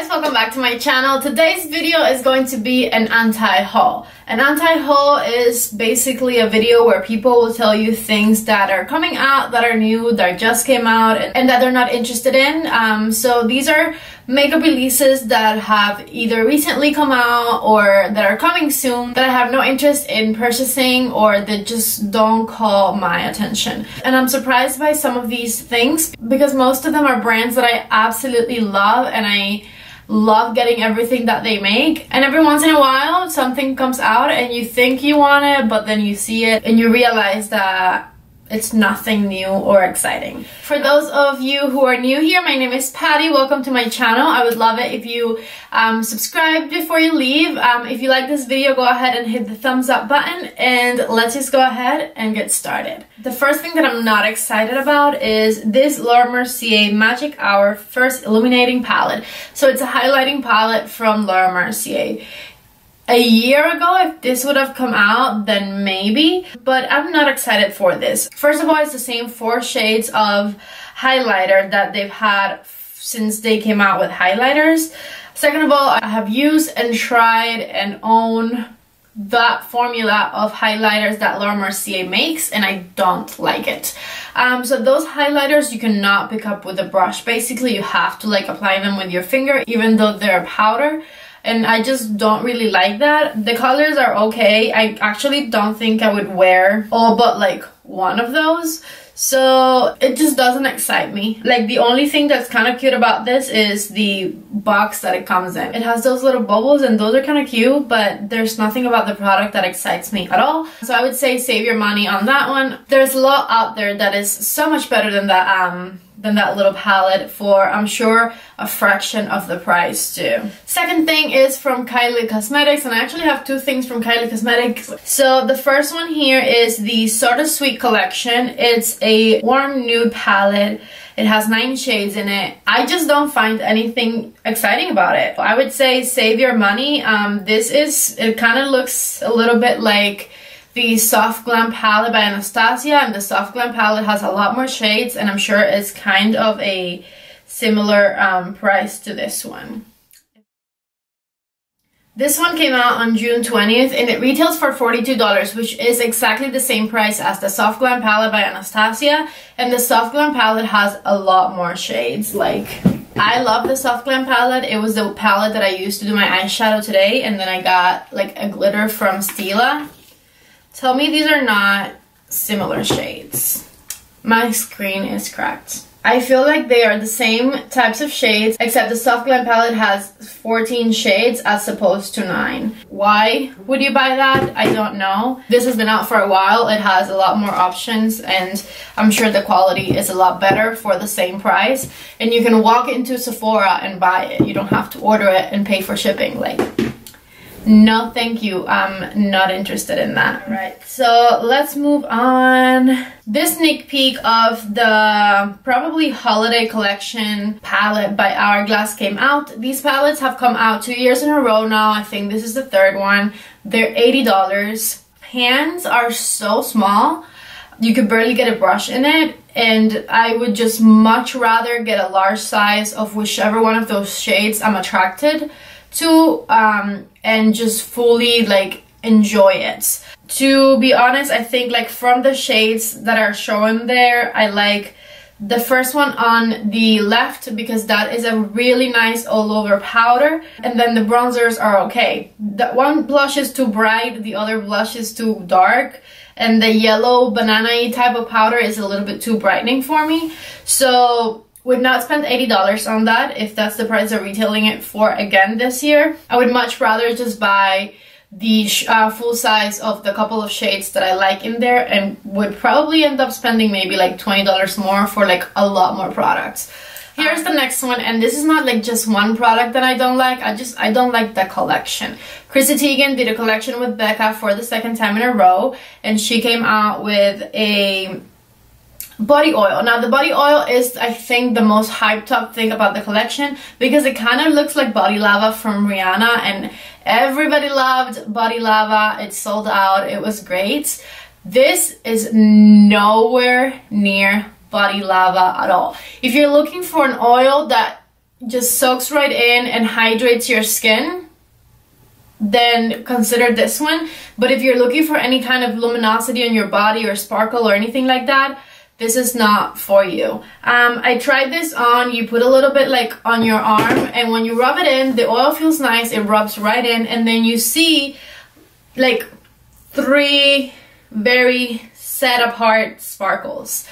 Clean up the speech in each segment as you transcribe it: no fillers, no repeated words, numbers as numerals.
guys, welcome back to my channel. Today's video is going to be an anti-haul. An anti-haul is basically a video where people will tell you things that are coming out, that are new, that just came out, and that they're not interested in. So these are makeup releases that have either recently come out or that are coming soon that I have no interest in purchasing or that just don't call my attention. And I'm surprised by some of these things because most of them are brands that I absolutely love, and I love getting everything that they make. And every once in a while something comes out and you think you want it, but then you see it and you realize that it's nothing new or exciting. For those of you who are new here, my name is Patty. Welcome to my channel. I would love it if you subscribe before you leave. If you like this video, go ahead and hit the thumbs up button, and let's just go ahead and get started. The first thing that I'm not excited about is this Laura Mercier Magic Hour First Illuminating Palette. So it's a highlighting palette from Laura Mercier. A year ago, if this would have come out, then maybe, but I'm not excited for this. First of all, it's the same 4 shades of highlighter that they've had since they came out with highlighters. Second of all, I have used and tried and own that formula of highlighters that Laura Mercier makes, and I don't like it. So those highlighters you cannot pick up with a brush. Basically, you have to like apply them with your finger, even though they're powder. And I just don't really like that. The colors are okay. I actually don't think I would wear all but like one of those. So it just doesn't excite me. Like, the only thing that's kind of cute about this is the box that it comes in. It has those little bubbles and those are kind of cute, but there's nothing about the product that excites me at all. So I would say save your money on that one. There's a lot out there that is so much better than that little palette for, I'm sure, a fraction of the price too. Second thing is from Kylie Cosmetics, and I actually have 2 things from Kylie Cosmetics. So the first one here is the Sorta Sweet collection. It's a warm nude palette. It has 9 shades in it. I just don't find anything exciting about it. I would say save your money. It kind of looks a little bit like the Soft Glam palette by Anastasia, and the Soft Glam palette has a lot more shades, and I'm sure it's kind of a similar price to this one. This one came out on June 20th, and it retails for $42, which is exactly the same price as the Soft Glam palette by Anastasia, and the Soft Glam palette has a lot more shades. Like, I love the Soft Glam palette. It was the palette that I used to do my eyeshadow today, and then I got like a glitter from Stila. Tell me these are not similar shades. My screen is cracked. I feel like they are the same types of shades, except the Soft Glam palette has 14 shades as opposed to 9. Why would you buy that? I don't know. This has been out for a while. It has a lot more options, and I'm sure the quality is a lot better for the same price. And you can walk into Sephora and buy it. You don't have to order it and pay for shipping. Like, no thank you, I'm not interested in that. Right, so let's move on. This sneak peek of the probably holiday collection palette by Hourglass came out. These palettes have come out 2 years in a row now. I think this is the 3rd one. They're $80. Pans are so small, you could barely get a brush in it, and I would just much rather get a large size of whichever one of those shades I'm attracted to, and just fully like enjoy it. To be honest, I think like from the shades that are shown there, I like the first one on the left because that is a really nice all over powder, and then the bronzers are okay. That one blush is too bright, the other blush is too dark, and the yellow banana-y type of powder is a little bit too brightening for me. So would not spend $80 on that if that's the price they're retailing it for again this year. I would much rather just buy the full size of the couple of shades that I like in there, and would probably end up spending maybe like $20 more for like a lot more products. Here's the next one, and this is not like just one product that I don't like. I don't like the collection. Chrissy Teigen did a collection with Becca for the 2nd time in a row, and she came out with a body oil. Now the body oil is, I think, the most hyped up thing about the collection because it kind of looks like Body Lava from Rihanna, and everybody loved Body Lava. It sold out. It was great. This is nowhere near Body Lava at all. If you're looking for an oil that just soaks right in and hydrates your skin, then consider this one. But if you're looking for any kind of luminosity on your body or sparkle or anything like that, this is not for you. I tried this on. You put a little bit like on your arm, and when you rub it in, the oil feels nice. It rubs right in, and then you see like 3 very set apart sparkles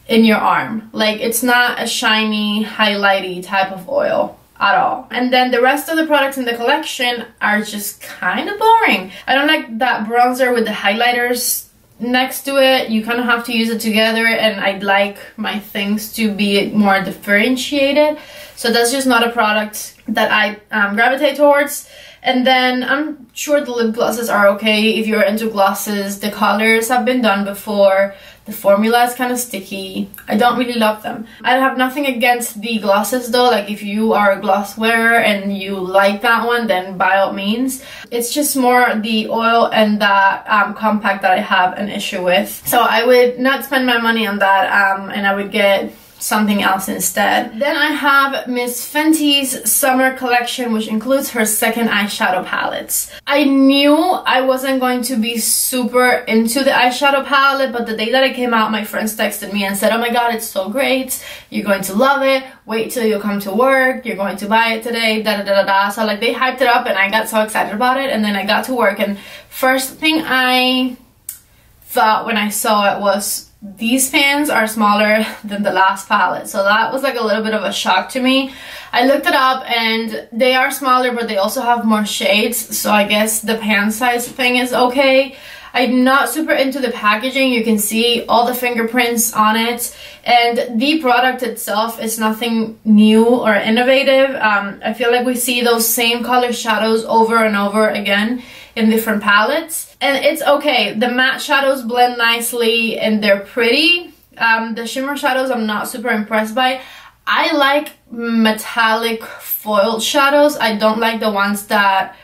in your arm. Like, it's not a shiny, highlighty type of oil at all. And then the rest of the products in the collection are just kind of boring. I don't like that bronzer with the highlighters next to it. You kind of have to use it together, and I'd like my things to be more differentiated. So that's just not a product that I gravitate towards. And then I'm sure the lip glosses are okay if you're into glosses. The colors have been done before. The formula is kind of sticky. I don't really love them. I have nothing against the glosses though. Like, if you are a gloss wearer and you like that one, then by all means. It's just more the oil and that compact that I have an issue with. So I would not spend my money on that, and I would get something else instead. Then I have Miss Fenty's summer collection, which includes her second eyeshadow palettes. I knew I wasn't going to be super into the eyeshadow palette, but the day that it came out, my friends texted me and said, oh my god, it's so great, you're going to love it, wait till you come to work, you're going to buy it today, da da da da da. So like, they hyped it up and I got so excited about it, and then I got to work, and first thing I thought when I saw it was, these pans are smaller than the last palette. So that was like a little bit of a shock to me. I looked it up and they are smaller, but they also have more shades, so I guess the pan size thing is okay. I'm not super into the packaging. You can see all the fingerprints on it, and the product itself is nothing new or innovative. I feel like we see those same color shadows over and over again in different palettes, and it's okay. The matte shadows blend nicely and they're pretty. The shimmer shadows I'm not super impressed by. I like metallic foiled shadows. I don't like the ones that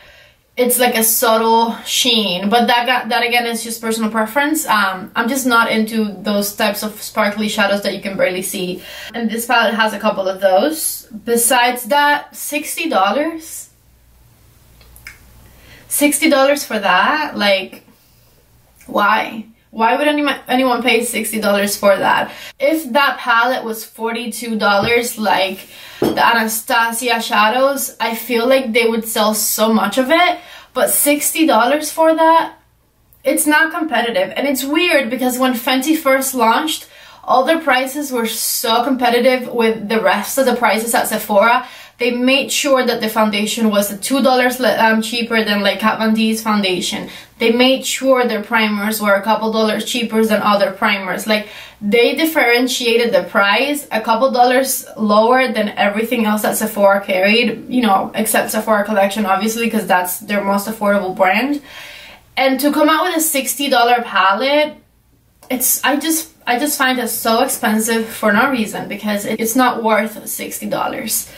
it's like a subtle sheen, but that again is just personal preference. I'm just not into those types of sparkly shadows that you can barely see, and this palette has a couple of those. Besides that, $60? $60 for that? Like, why? Why would anyone pay $60 for that? If that palette was $42 like the Anastasia shadows, I feel like they would sell so much of it, but $60 for that? It's not competitive. And it's weird because when Fenty first launched, all their prices were so competitive with the rest of the prices at Sephora. They made sure that the foundation was $2 cheaper than like Kat Von D's foundation. They made sure their primers were a couple dollars cheaper than other primers. Like, they differentiated the price a couple dollars lower than everything else that Sephora carried, you know, except Sephora Collection obviously, because that's their most affordable brand. And to come out with a $60 palette, I just find it so expensive for no reason, because it's not worth $60.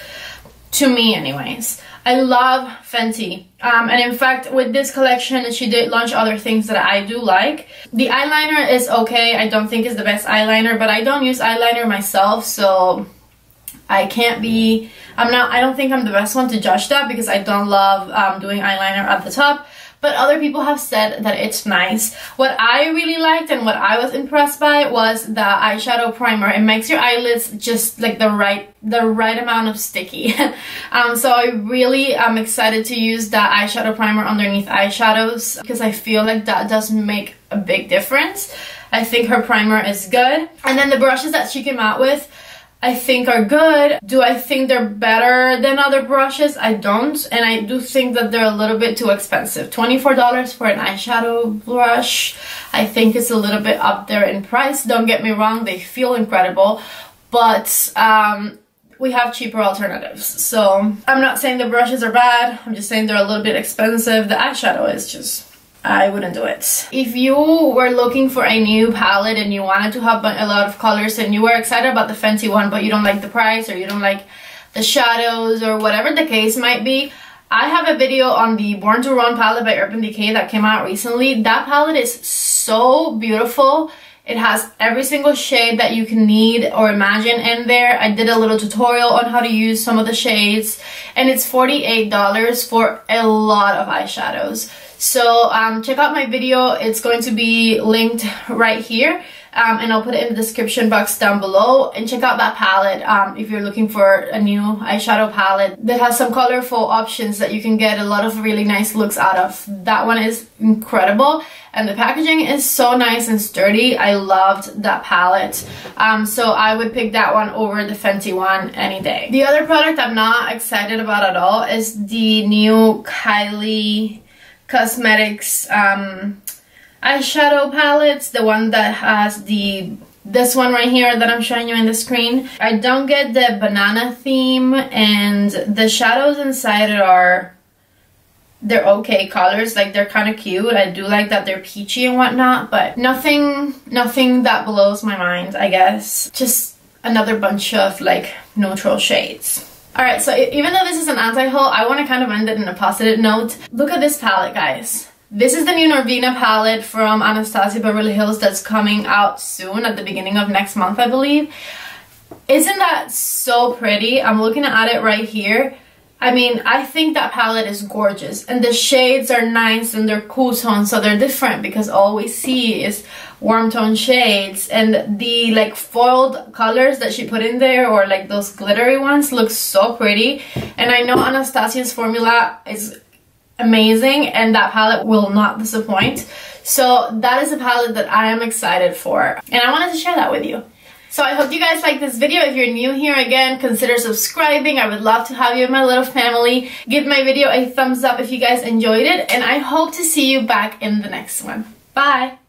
To me anyways. I love Fenty, and in fact with this collection she did launch other things that I do like. The eyeliner is okay. I don't think it's the best eyeliner, but I don't use eyeliner myself, so I can't be, I don't think I'm the best one to judge that, because I don't love doing eyeliner at the top. But other people have said that it's nice. What I really liked and what I was impressed by was the eyeshadow primer. It makes your eyelids just like the right amount of sticky. So I really am excited to use that eyeshadow primer underneath eyeshadows, because I feel like that does make a big difference. I think her primer is good. And then the brushes that she came out with, I think are good. Do I think they're better than other brushes? I don't, and I do think that they're a little bit too expensive. $24 for an eyeshadow brush, I think it's a little bit up there in price. Don't get me wrong, they feel incredible, but we have cheaper alternatives. So I'm not saying the brushes are bad, I'm just saying they're a little bit expensive. The eyeshadow is just, I wouldn't do it. If you were looking for a new palette and you wanted to have a lot of colors and you were excited about the Fenty one, but you don't like the price or you don't like the shadows or whatever the case might be, I have a video on the Born to Run palette by Urban Decay that came out recently. That palette is so beautiful. It has every single shade that you can need or imagine in there. I did a little tutorial on how to use some of the shades, and it's $48 for a lot of eyeshadows. So check out my video. It's going to be linked right here. And I'll put it in the description box down below, and check out that palette if you're looking for a new eyeshadow palette that has some colorful options that you can get a lot of really nice looks out of. That one is incredible, and the packaging is so nice and sturdy. I loved that palette, so I would pick that one over the Fenty one any day. The other product I'm not excited about at all is the new Kylie Cosmetics eyeshadow palettes, the one that has this one right here that I'm showing you in the screen. I don't get the banana theme, and the shadows inside it they're okay colors, like they're kind of cute. I do like that they're peachy and whatnot, but nothing that blows my mind, I guess. Just another bunch of like neutral shades. Alright, so even though this is an anti-haul, I want to kind of end it in a positive note. Look at this palette, guys. This is the new Norvina palette from Anastasia Beverly Hills that's coming out soon, at the beginning of next month, I believe. Isn't that so pretty? I'm looking at it right here. I mean, I think that palette is gorgeous, and the shades are nice and they're cool tones, so they're different because all we see is warm tone shades, and the like foiled colors that she put in there, or like those glittery ones, look so pretty. And I know Anastasia's formula is amazing, and that palette will not disappoint. So that is a palette that I am excited for, and I wanted to share that with you. So I hope you guys like this video. If you're new here, again, consider subscribing. I would love to have you in my little family. Give my video a thumbs up if you guys enjoyed it, and I hope to see you back in the next one. Bye!